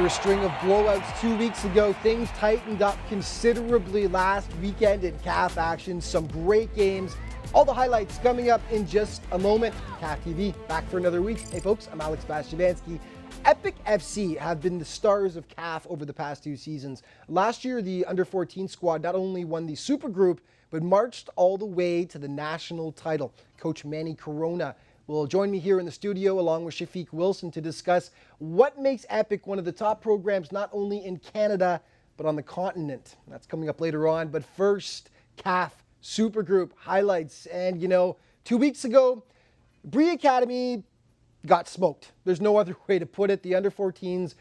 After a string of blowouts 2 weeks ago, things tightened up considerably last weekend in CAF action. Some great games. All the highlights coming up in just a moment. CAF TV back for another week. Hey folks, I'm Alex Bastiavansky. Epic FC have been the stars of CAF over the past 2 seasons. Last year, the Under16 squad not only won the Super Group, but marched all the way to the national title. Coach Manny Corona will join me here in the studio along with Shafiq Wilson to discuss what makes Epic one of the top programs not only in Canada, but on the continent. That's coming up later on. But first, CAF Super Group highlights. And 2 weeks ago, Bree Academy got smoked. There's no other way to put it. The Under-14s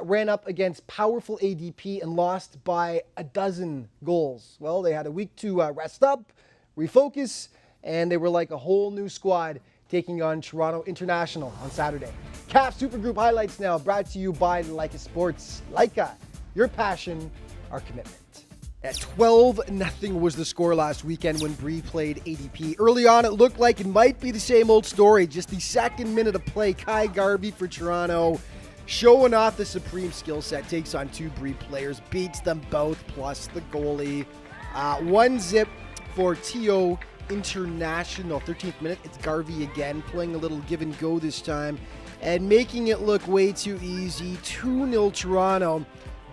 ran up against powerful ADP and lost by 12 goals. Well, they had a week to rest up, refocus, and they were like a whole new squad taking on Toronto International on Saturday. CAF Super Group highlights now, brought to you by Leica Sports. Leica, your passion, our commitment. At 12-0 was the score last weekend when Bree played ADP. Early on, it looked like it might be the same old story. Just the second minute of play, Kai Garvey for Toronto, showing off the supreme skill set, takes on 2 Bree players, beats them both, plus the goalie. 1-0 for T.O. International. 13th minute, it's Garvey again, playing a little give and go this time, and making it look way too easy. 2-0 Toronto.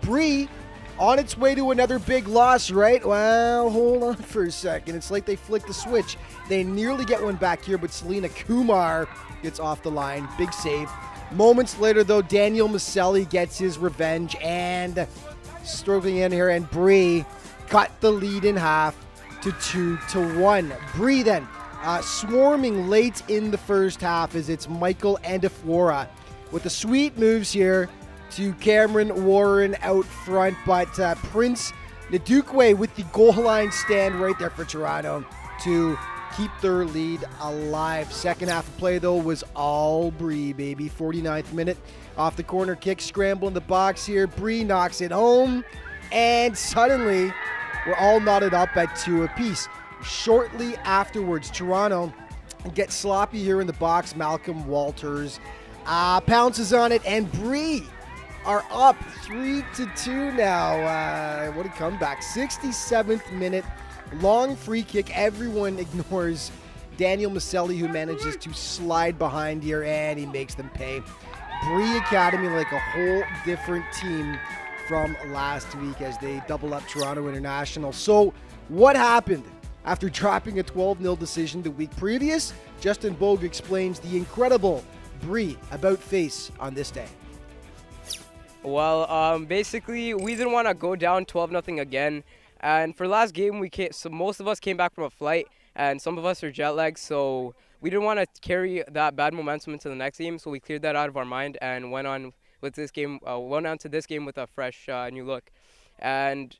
Bree on its way to another big loss, right? Well, hold on for a second. It's like they flicked the switch. They nearly get one back here, but Selena Kumar gets off the line. Big save. Moments later, though, Daniel Maselli gets his revenge, and stroking in here, and Bree cut the lead in half to 2-1. Bree then swarming late in the first half as it's Michael Andafora with the sweet moves here to Cameron Warren out front, but Prince Ndukwe with the goal line stand right there for Toronto to keep their lead alive. Second half of play, though, was all Bree, baby. 49th minute, off the corner kick, scramble in the box here. Bree knocks it home, and suddenly we're all knotted up at 2 apiece. Shortly afterwards, Toronto gets sloppy here in the box. Malcolm Walters pounces on it, and Bree are up 3-2 now. What a comeback. 67th minute, long free kick. Everyone ignores Daniel Maselli, who manages to slide behind here, and he makes them pay. Bree Academy like a whole different team from last week as they double up Toronto International. So what happened after dropping a 12-0 decision the week previous? Justin Bogue explains the incredible Bree about face on this day. Well, basically, we didn't want to go down 12-0 again. And for last game, so most of us came back from a flight, and some of us are jet lagged, so we didn't want to carry that bad momentum into the next game, so we cleared that out of our mind and went on with this game, went on to this game with a fresh new look. And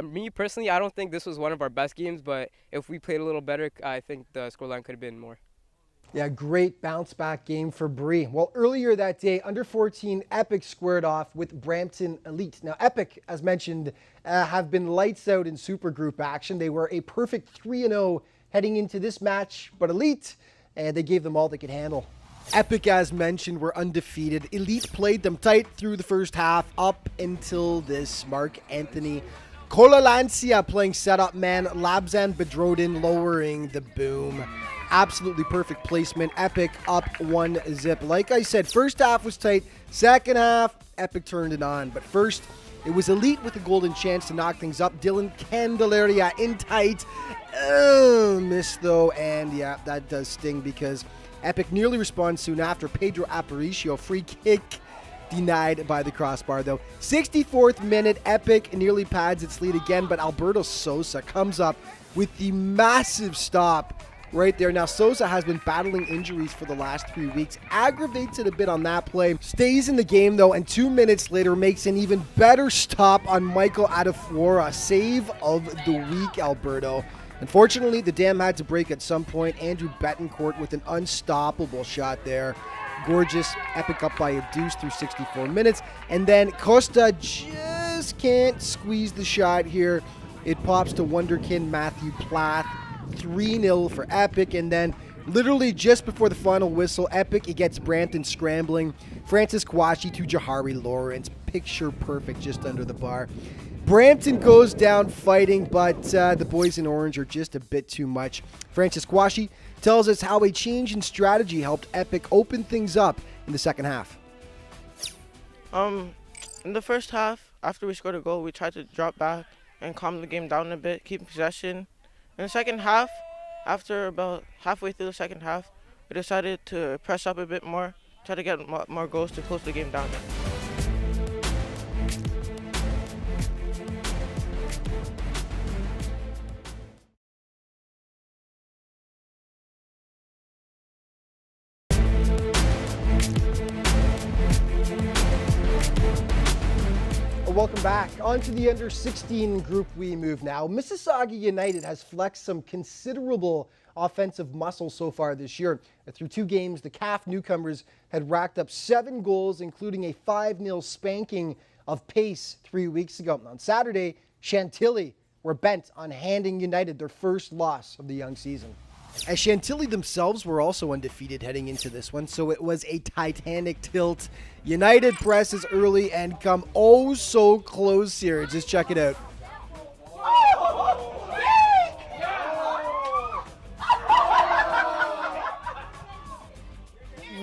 me personally, I don't think this was one of our best games, but if we played a little better, I think the scoreline could have been more. Yeah, great bounce back game for Bree. Well, earlier that day, Under-14 Epic squared off with Brampton Elite. Now, Epic, as mentioned, have been lights out in Super Group action. They were a perfect 3-0 heading into this match, but Elite, they gave them all they could handle. Epic, as mentioned, were undefeated. Elite played them tight through the first half up until this. Mark Anthony Colalancia playing setup man. Labzan Bedrodin lowering the boom. Absolutely perfect placement. Epic up 1-0. Like I said, first half was tight. Second half, Epic turned it on. But first, it was Elite with a golden chance to knock things up. Dylan Candelaria in tight. Missed though, and yeah, that does sting because Epic nearly responds soon after. Pedro Aparicio, free kick denied by the crossbar though. 64th minute, Epic nearly pads its lead again, but Alberto Sosa comes up with the massive stop right there. Now, Sosa has been battling injuries for the last 3 weeks. Aggravates it a bit on that play. Stays in the game, though, and 2 minutes later makes an even better stop on Michael Adafora. Save of the week, Alberto. Unfortunately, the dam had to break at some point. Andrew Betancourt with an unstoppable shot there. Gorgeous. Epic up by a deuce through 64 minutes. And then Costa just can't squeeze the shot here. It pops to wonderkin Matthew Plath. 3-0 for Epic, and then Literally just before the final whistle, Epic, it gets Brampton scrambling. Francis Kwashi to Jahari Lawrence. Picture perfect just under the bar. Brampton goes down fighting, but the boys in orange are just a bit too much. Francis Kwashi tells us how a change in strategy helped Epic open things up in the second half. In the first half, after we scored a goal, we tried to drop back and calm the game down a bit, keep possession. In the second half, after about halfway through the second half, we decided to press up a bit more, try to get more goals to close the game down. Welcome back. On to the Under16 Group we move now. Mississauga United has flexed some considerable offensive muscle so far this year. Through 2 games, the CAF newcomers had racked up 7 goals, including a 5-0 spanking of Pace 3 weeks ago. On Saturday, Chantilly were bent on handing United their first loss of the young season. As Chantilly themselves were also undefeated heading into this one, so it was a titanic tilt. United presses early and come oh so close here. Just check it out.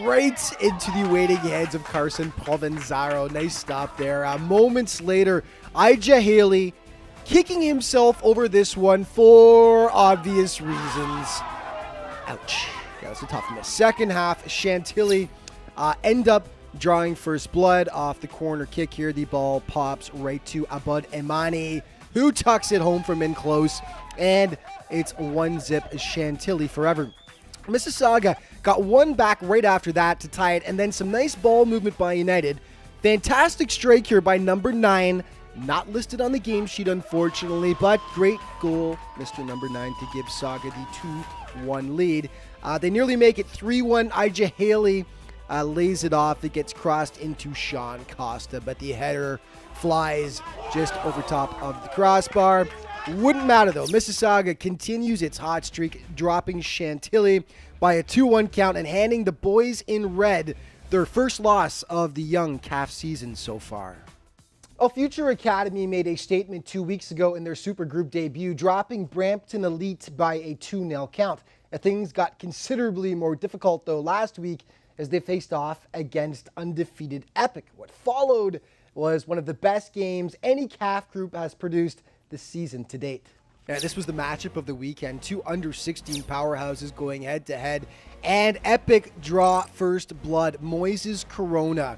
Right into the waiting hands of Carson Provenzaro. Nice stop there. Moments later, Ija Haley kicking himself over this one for obvious reasons. Ouch. Yeah, that's a tough miss. Second half, Chantilly end up drawing first blood off the corner kick here. The ball pops right to Abud Emani, who tucks it home from in close, and it's 1-0 Chantilly forever. Mississauga got one back right after that to tie it, and then some nice ball movement by United. Fantastic strike here by number 9. Not listed on the game sheet, unfortunately, but great goal, Mr. Number 9, to give Saga the 2-1 lead. They nearly make it 3-1. Ija Haley lays it off. It gets crossed into Sean Costa, but the header flies just over top of the crossbar. Wouldn't matter, though. Mississauga continues its hot streak, dropping Chantilly by a 2-1 count and handing the boys in red their first loss of the young CAF season so far. A Future Academy made a statement 2 weeks ago in their Super Group debut, dropping Brampton Elite by a 2-0 count. Things got considerably more difficult, though, last week as they faced off against undefeated Epic. What followed was one of the best games any CAF group has produced this season to date. Yeah, this was the matchup of the weekend. 2 under-16 powerhouses going head-to-head, and Epic draw first blood. Moises Corona,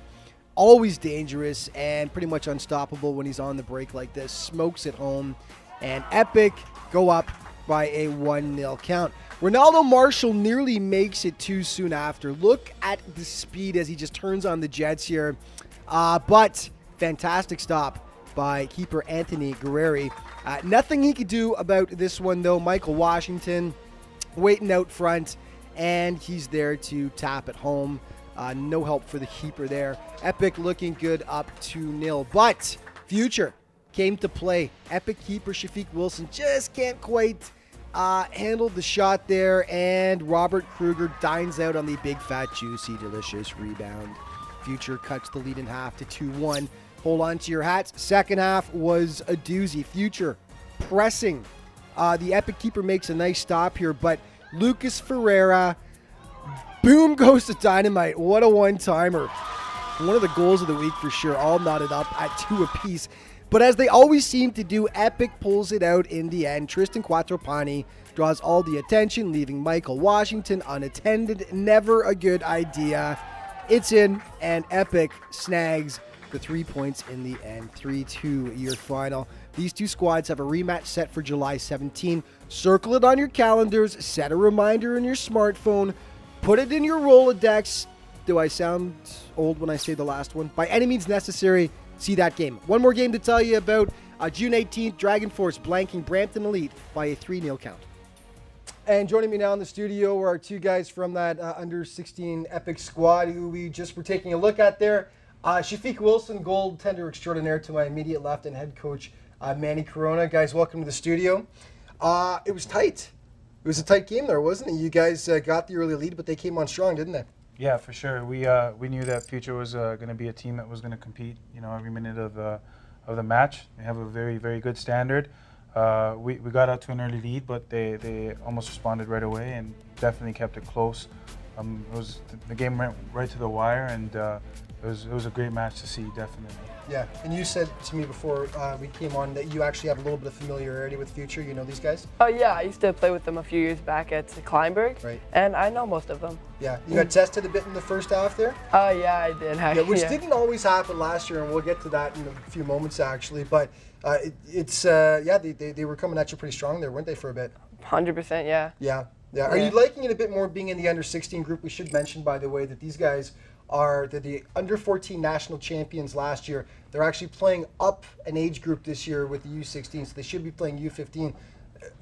always dangerous and pretty much unstoppable when he's on the break like this. Smokes it home, and Epic go up by a 1-0 count. Ronaldo Marshall nearly makes it too soon after. Look at the speed as he just turns on the jets here. But fantastic stop by keeper Anthony Guerreri. Nothing he could do about this one, though. Michael Washington waiting out front, and he's there to tap it home. No help for the keeper there. Epic looking good, up 2-0. But Future came to play. Epic keeper Shafiq Wilson just can't quite handle the shot there, and Robert Kruger dines out on the big, fat, juicy, delicious rebound. Future cuts the lead in half to 2-1. Hold on to your hats. Second half was a doozy. Future pressing. The Epic keeper makes a nice stop here, but Lucas Ferreira, boom goes to dynamite. What a one-timer. One of the goals of the week for sure, all knotted up at 2 apiece. But as they always seem to do, Epic pulls it out in the end. Tristan Quattropani draws all the attention, leaving Michael Washington unattended. Never a good idea. It's in, and Epic snags the 3 points in the end. 3-2 your final. These two squads have a rematch set for July 17. Circle it on your calendars. Set a reminder in your smartphone. Put it in your Rolodex. Do I sound old when I say the last one? By any means necessary, see that game. One more game to tell you about. June 18th, Dragon Force blanking Brampton Elite by a 3-0 count. And joining me now in the studio are our 2 guys from that under-16 Epic squad who we just were taking a look at there. Shafiq Wilson, goaltender extraordinaire to my immediate left, and head coach Manny Corona. Guys, welcome to the studio. It was tight. It was a tight game there, wasn't it? You guys got the early lead, but they came on strong, didn't they? Yeah, for sure. We knew that Future was going to be a team that was going to compete, every minute of the match. They have a very, very good standard. We got out to an early lead, but they almost responded right away and definitely kept it close. The game went right to the wire, and it was a great match to see, definitely. Yeah, and you said to me before we came on that you actually have a little bit of familiarity with Future. You know these guys? Oh yeah, I used to play with them a few years back at Kleinberg, Right. and I know most of them. Yeah, you got tested a bit in the first half there? Oh yeah, I did. Yeah, which didn't always happen last year, and we'll get to that in a few moments actually. But they were coming at you pretty strong there, weren't they, for a bit? 100%, yeah. Yeah. Are you liking it a bit more being in the Under16 group? We should mention, by the way, that these guys are the Under14 national champions last year. They're actually playing up an age group this year with the U16, so they should be playing U15.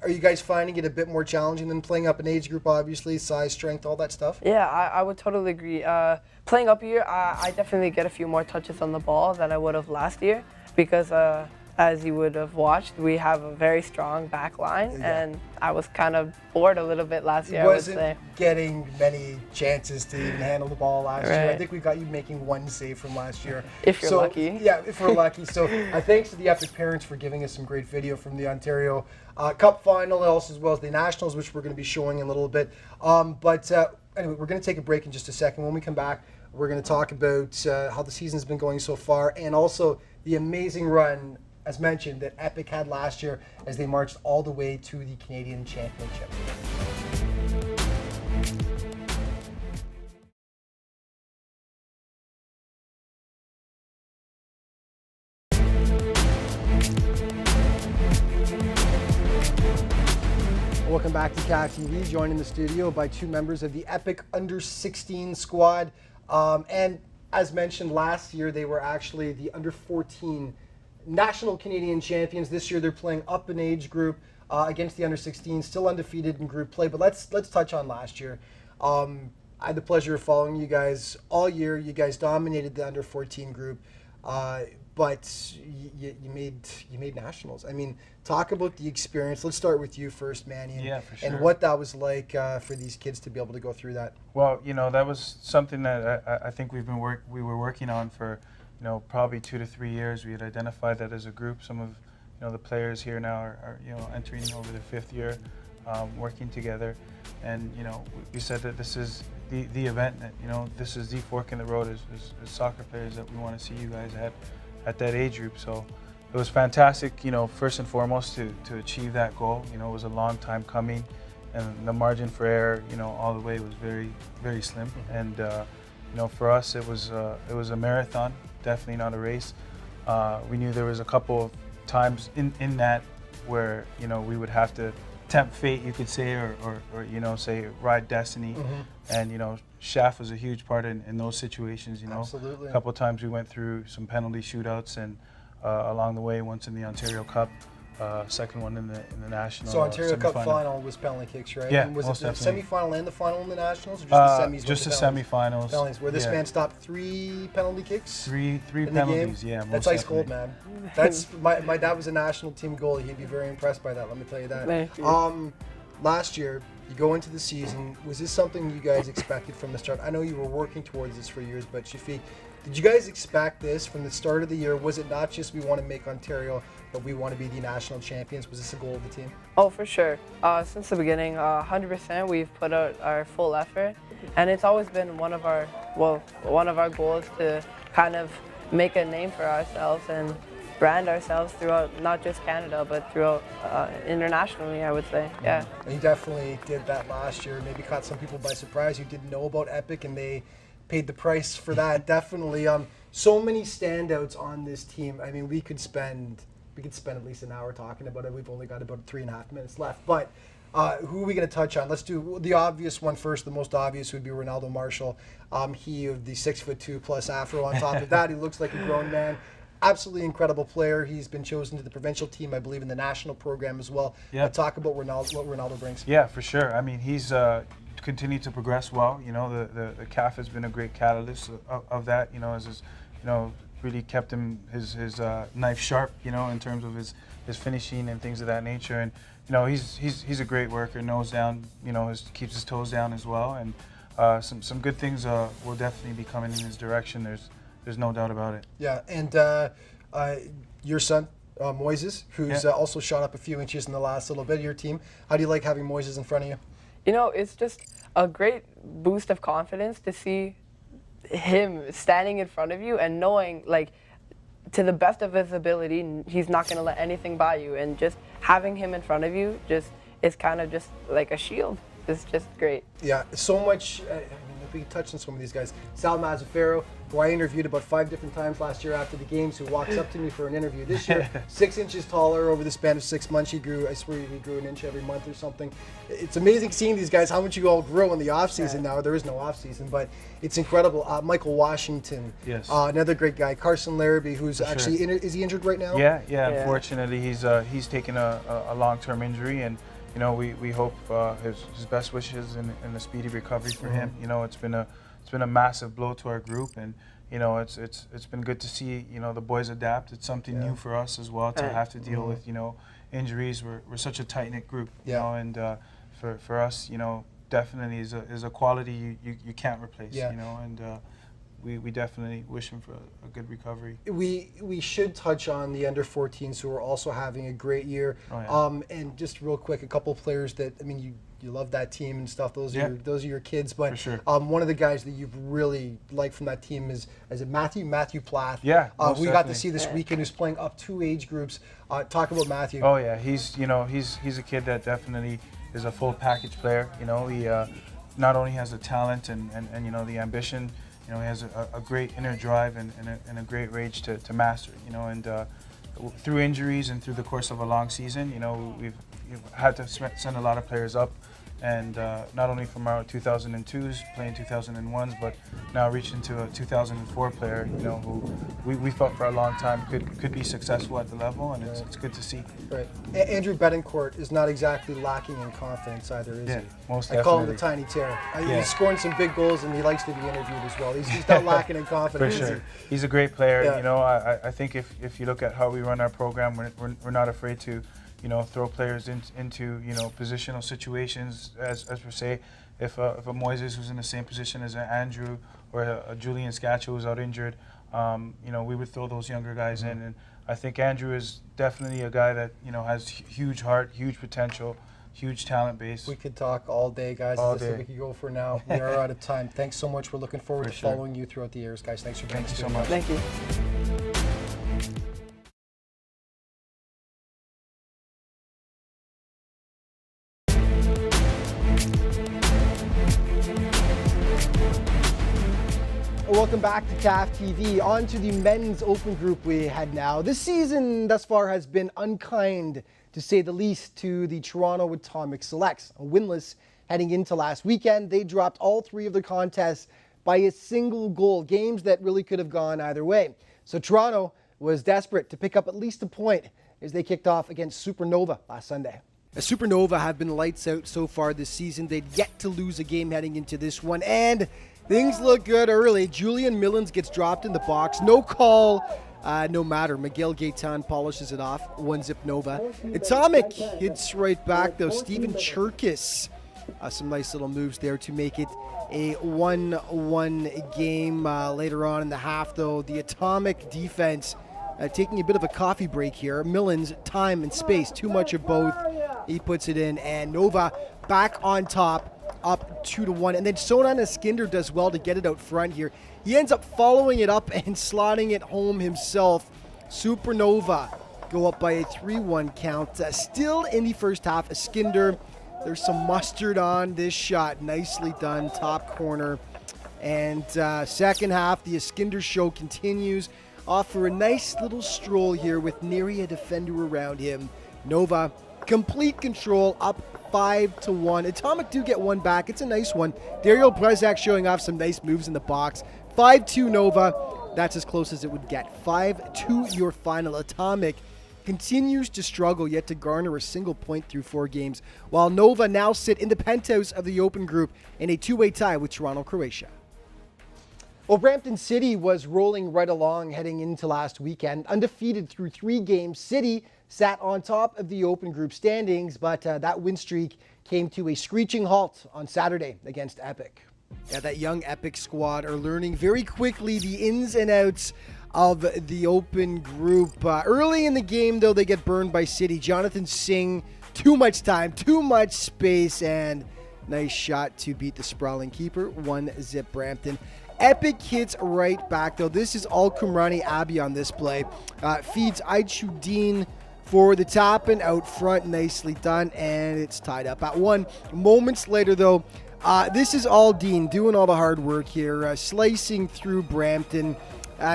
Are you guys finding it a bit more challenging than playing up an age group, obviously, size, strength, all that stuff? Yeah, I would totally agree. Playing up here, I definitely get a few more touches on the ball than I would have last year because as you would have watched, we have a very strong back line, and I was kind of bored a little bit last year, I would say. Wasn't getting many chances to even handle the ball last year. I think we got you making one save from last year. If you're lucky. Yeah, if we're lucky. So thanks to the Epic parents for giving us some great video from the Ontario Cup final, also as well as the Nationals, which we're going to be showing in a little bit. Anyway, we're going to take a break in just a second. When we come back, we're going to talk about how the season's been going so far, and also the amazing run, as mentioned, that Epic had last year as they marched all the way to the Canadian Championship. Welcome back to CAF TV, joined in the studio by two members of the Epic Under16 squad. And as mentioned, last year they were actually the Under14 national Canadian champions. This year they're playing up an age group against the Under16, still undefeated in group play. But let's touch on last year. I had the pleasure of following you guys all year. You guys dominated the Under14 group, but you made nationals. I mean, talk about the experience. Let's start with you first, Manny. Yeah, for sure. And what that was like for these kids to be able to go through that. Well, that was something that I think we were working on for probably 2 to 3 years. We had identified that as a group. Some of the players here now are entering over their 5th year, working together, and we said that this is the event that this is the fork in the road as soccer players that we want to see you guys at that age group. So it was fantastic, first and foremost to achieve that goal. It was a long time coming, and the margin for error, all the way was very, very slim. And for us, it was a marathon, definitely not a race. We knew there was a couple of times in that where we would have to tempt fate, you could say, or say ride destiny. And Shaft was a huge part in those situations. Absolutely. A couple of times we went through some penalty shootouts, and along the way, once in the Ontario Cup, second one in the national. So Ontario Cup final was penalty kicks, right? Yeah, and was most it the definitely. semifinal and the final in the nationals, or just the semis? Just the semifinals. semifinals. Where this man stopped 3 penalty kicks. Three in penalties. The game. Yeah, most that's ice definitely. cold, man. That's my dad was a national team goalie. He'd be very impressed by that. Let me tell you that. Thank you. Last year, you go into the season. Was this something you guys expected from the start? I know you were working towards this for years, but Shafiq, did you guys expect this from the start of the year? Was it not just we want to make Ontario, but we want to be the national champions? Was this a goal of the team? Oh, for sure. Since the beginning, 100%, we've put out our full effort, and it's always been one of our goals to kind of make a name for ourselves and brand ourselves throughout not just Canada, but throughout internationally, I would say. Yeah. And you definitely did that last year. Maybe caught some people by surprise who didn't know about Epic, and they paid the price for that. Definitely. So many standouts on this team. I mean, we could spend at least an hour talking about it. We've only got about 3.5 minutes left. But who are we going to touch on? Let's do the obvious one first. The most obvious would be Ronaldo Marshall. He of the 6'2" plus afro. On top of that, he looks like a grown man. Absolutely incredible player. He's been chosen to the provincial team, I believe, in the national program as well. Yeah. Talk about what Ronaldo brings. Yeah, for sure. I mean, he's continued to progress well. The CAF has been a great catalyst of that. As his, really kept his knife sharp. In terms of his his finishing and things of that nature. And he's a great worker, nose down, keeps his toes down as well. And some good things will definitely be coming in his direction. There's no doubt about it. Yeah, and your son, Moises, who's also shot up a few inches in the last little bit of your team. How do you like having Moises in front of you? It's just a great boost of confidence to see him standing in front of you and knowing, like, to the best of his ability, he's not going to let anything by you. And just having him in front of you just is kind of just like a shield. It's just great. Yeah, so much. If we touch on some of these guys, Sal Mazzaferro, who I interviewed about 5 different times last year after the games, who walks up to me for an interview this year, 6 inches taller over the span of 6 months. He grew, I swear he grew an inch every month or something. It's amazing seeing these guys, how much you all grow in the off season now. There is no off season, but it's incredible. Michael Washington, yes, another great guy. Carson Larrabee, who's actually, is he injured right now? Yeah. Unfortunately, he's taken a long-term injury, and we hope his best wishes and a speedy recovery for him. It's been a massive blow to our group, and it's been good to see the boys adapt. It's something new for us as well to have to deal with injuries. We're such a tight-knit group, and for us, definitely is a quality you can't replace. And we definitely wish him for a good recovery. We should touch on the under-14s who are also having a great year. And just real quick, a couple of players that, I mean, you love that team and stuff. Those are your kids. But for sure. One of the guys that you've really liked from that team is it Matthew Plath? Yeah, we got to see this weekend, who's playing up 2 age groups. Talk about Matthew. Oh yeah, he's a kid that definitely is a full package player. He not only has the talent and the ambition. He has a great inner drive and a great rage to master. And through injuries and through the course of a long season, we've had to send a lot of players up, and not only from our 2002s playing 2001s, but now reaching to a 2004 player, who we felt for a long time could be successful at the level, and it's good to see. Right. Andrew Betancourt is not exactly lacking in confidence either, is he? Most definitely. I call him the Tiny Terror. He's scoring some big goals, and he likes to be interviewed as well. He's not lacking in confidence. For sure. He's a great player. I think if you look at how we run our program, we're not afraid to throw players into positional situations, as per se. If a Moises who's in the same position as an Andrew or a Julian Scatcho who's out injured, we would throw those younger guys in. And I think Andrew is definitely a guy that has huge heart, huge potential, huge talent base. We could talk all day, guys. All This is day. what we could go for now. We are out of time. Thanks so much. We're looking forward to following you throughout the years, guys. Thanks for being here. Thank you so much. Thank you. Welcome back to CAF TV. On to the men's open group we head now. This season thus far has been unkind, to say the least, to the Toronto Atomic Selects. Winless heading into last weekend, they dropped all 3 of their contests by a single goal, games that really could have gone either way. So Toronto was desperate to pick up at least a point as they kicked off against Supernova last Sunday. Supernova have been lights out so far this season. They'd yet to lose a game heading into this one, and things look good early. Julian Millens gets dropped in the box. No call, no matter. Miguel Gaetan polishes it off. 1-0 Nova. Atomic hits right back, though. Steven Cherkis. Some nice little moves there to make it a 1-1 game. Later on in the half, though, the Atomic defense taking a bit of a coffee break here. Millens, time and space, too much of both. He puts it in, and Nova back on top, up 2-1. And then Sonan Eskinder does well to get it out front here. He ends up following it up and slotting it home himself. Supernova go up by a 3-1 count. Still in the first half, Eskinder, there's some mustard on this shot. Nicely done, top corner. And second half, the Eskinder show continues. Off for a nice little stroll here with nary a defender around him. Nova, complete control, up 5-1. Atomic do get one back. It's a nice one. Dario Brezak showing off some nice moves in the box. 5-2 Nova. That's as close as it would get. 5-2 your final. Atomic continues to struggle, yet to garner a single point through 4 games, while Nova now sit in the penthouse of the open group in a 2-way tie with Toronto, Croatia. Well, Brampton City was rolling right along heading into last weekend. Undefeated through 3 games, City sat on top of the Open Group standings, but that win streak came to a screeching halt on Saturday against Epic. Yeah, that young Epic squad are learning very quickly the ins and outs of the Open Group. Early in the game, though, they get burned by City. Jonathan Singh, too much time, too much space, and nice shot to beat the sprawling keeper. 1-0 Brampton. Epic hits right back, though. This is all Kumrani Abbey on this play. Feeds Aichudin for the tap and out front. Nicely done, and it's tied up at 1. Moments later, though, this is all Dean doing all the hard work here, slicing through Brampton.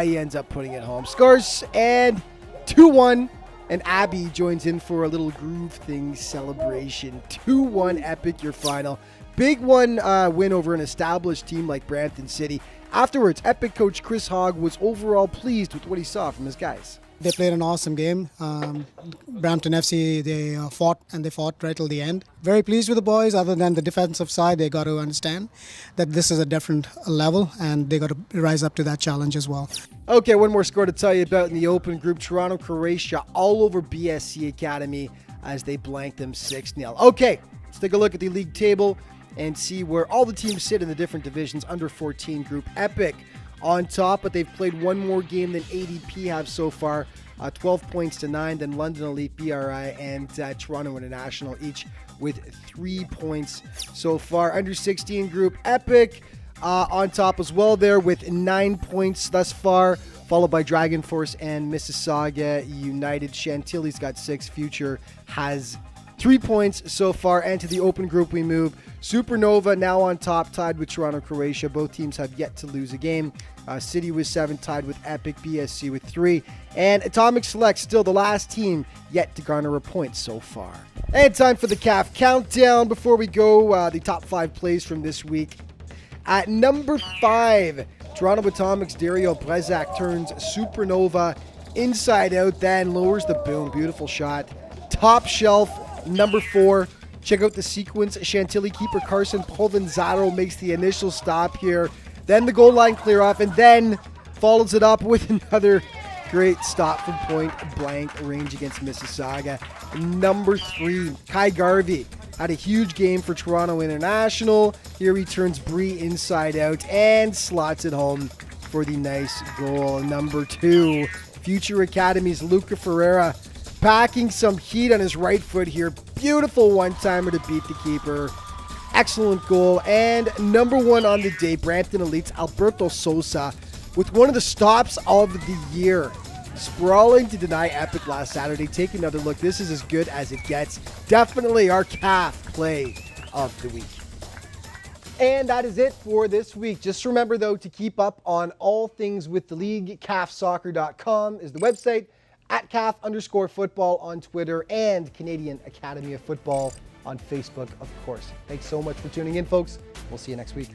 He ends up putting it home. Scores, and 2-1. And Abbey joins in for a little groove thing celebration. 2-1 Epic, your final. Big one win over an established team like Brampton City. Afterwards, Epic coach Chris Hogg was overall pleased with what he saw from his guys. They played an awesome game. Brampton FC, they fought right till the end. Very pleased with the boys. Other than the defensive side, they got to understand that this is a different level and they got to rise up to that challenge as well. Okay, one more score to tell you about in the Open Group. Toronto, Croatia, all over BSC Academy as they blanked them 6-0. Okay, let's take a look at the league table and see where all the teams sit in the different divisions. Under 14 group, Epic on top, but they've played one more game than ADP have so far. 12 points to 9, then London Elite, BRI, and Toronto International, each with 3 points so far. Under 16 group, Epic on top as well there with 9 points thus far, followed by Dragon Force and Mississauga United. Chantilly's got 6. Future has 3 points so far. And to the Open Group we move. Supernova now on top, tied with Toronto, Croatia. Both teams have yet to lose a game. City with 7, tied with Epic, BSC with 3. And Atomic Select, still the last team yet to garner a point so far. And time for the CAF Countdown. Before we go, the top 5 plays from this week. At number 5, Toronto Atomic's Dario Brezak turns Supernova inside out, then lowers the boom. Beautiful shot. Top shelf, number 4. Check out the sequence. Chantilly keeper Carson Provenzano makes the initial stop here. Then the goal line clear off, and then follows it up with another great stop from point blank range against Mississauga. Number 3, Kai Garvey had a huge game for Toronto International. Here he turns Bree inside out and slots it home for the nice goal. Number 2, Future Academy's Luca Ferreira packing some heat on his right foot here. Beautiful one-timer to beat the keeper. Excellent goal. And number 1 on the day, Brampton Elite's Alberto Sosa with one of the stops of the year. Sprawling to deny Epic last Saturday. Take another look. This is as good as it gets. Definitely our CAF play of the week. And that is it for this week. Just remember, though, to keep up on all things with the league. CAFsoccer.com is the website. At CAF_football on Twitter, and Canadian Academy of Football on Facebook, of course. Thanks so much for tuning in, folks. We'll see you next week.